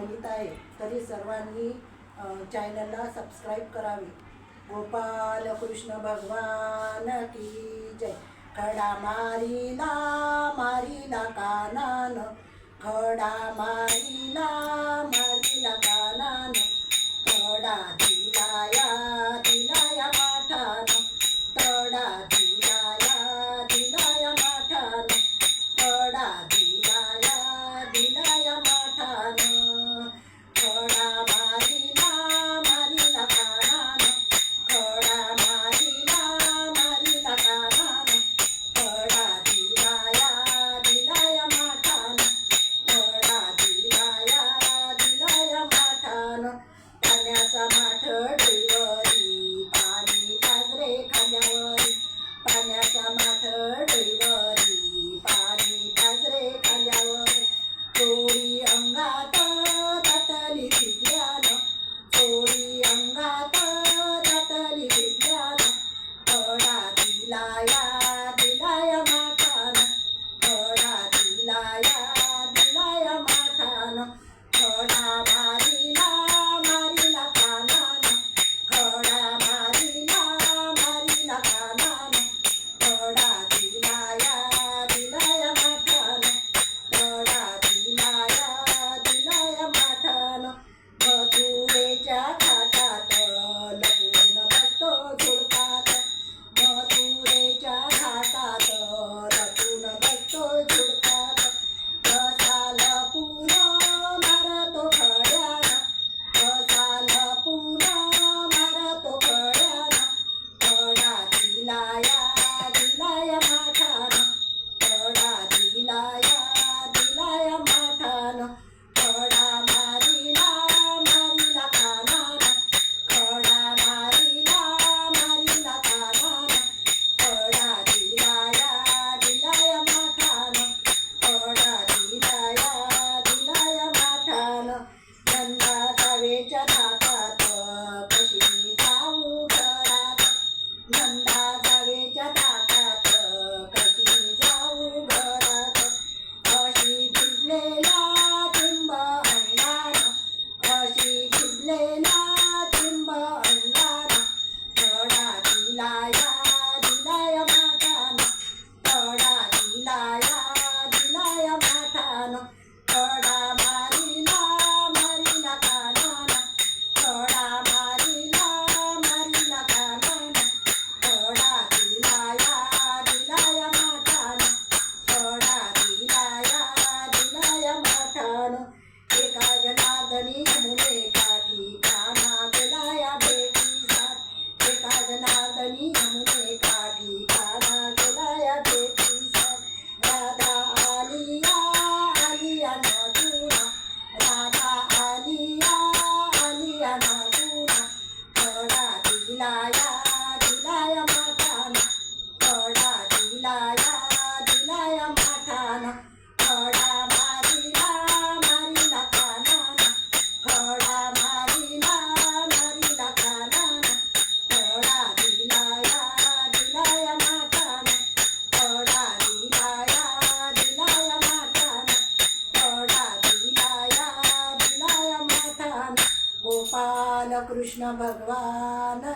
म्हणत आहे, तरी सर्वांनी चॅनलला सबस्क्राईब करावे। गोपाल कृष्ण भगवान की जय। खडा मारीला कानान, खडा मारीला कानान, तडा दिलाया माठान, तडा दिलाया माठान, तडा दिलाया माठान, खडा मारीला कानान, खडा मारीला कानान, तडा दिलाया माठान, तडा दिलाया माठान। पाण्याचा माठ डोईवरी, पाणी पाजरे खांद्यावरी, पाण्याचा माठ डोईवरी, पाणी पाजरे खांद्यावरी, चोळी अंगात दाटली भिजल्यानं, चोळी अंगात दाटली भिजल्यानं, तडा दिलाया माठान, तडा दिलाया माठान, खडा मारीला कानान, खडा मारीला कानान, तडा दिलाया माठान, तडा दिलाया माठान। मथुरेच्या घाटात लपून बसतो झुडपात, मथुरेच्या घाटात लपून बसतो झुडपात, कसा लपून मारतो खड्यानं, कसा लपून मारतो खड्यानं, तडा दिलाया माठान, तडा दिलाया माठान, खडा मारीला कानान, खडा मारीला कानान, तडा दिलाया माठान, तडा दिलाया माठान। नंदा जावेच्या धाकात कशी जाऊ घरात, नंदा जावेच्या धाकात कशी जाऊ घरात, अशी भिजलेला चिंब अंगान, अशी भिजलेला चिंब अंगान, तडा दिलाया माठान, तडा दिलाया माठान, खडा मारीला कानान, खडा मारीला कानान, तडा दिलाया माठान, तडा दिलाया माठान। एका जनार्दनी यमुने काठी काना गेलाया भेटीसाठी, एका जनार्दनी यमुने काठी काना गेलाया भेटीसाठी, राधा आलिया नटून, राधा आलिया नटून, तडा दिलाया माठान, तडा दिलाया माठान, खडा मारीला कानान, खडा मारीला कानान, तडा दिलाया माठान, तडा दिलाया माठान, तडा दिलाया माठान। गोपाल कृष्ण भगवान की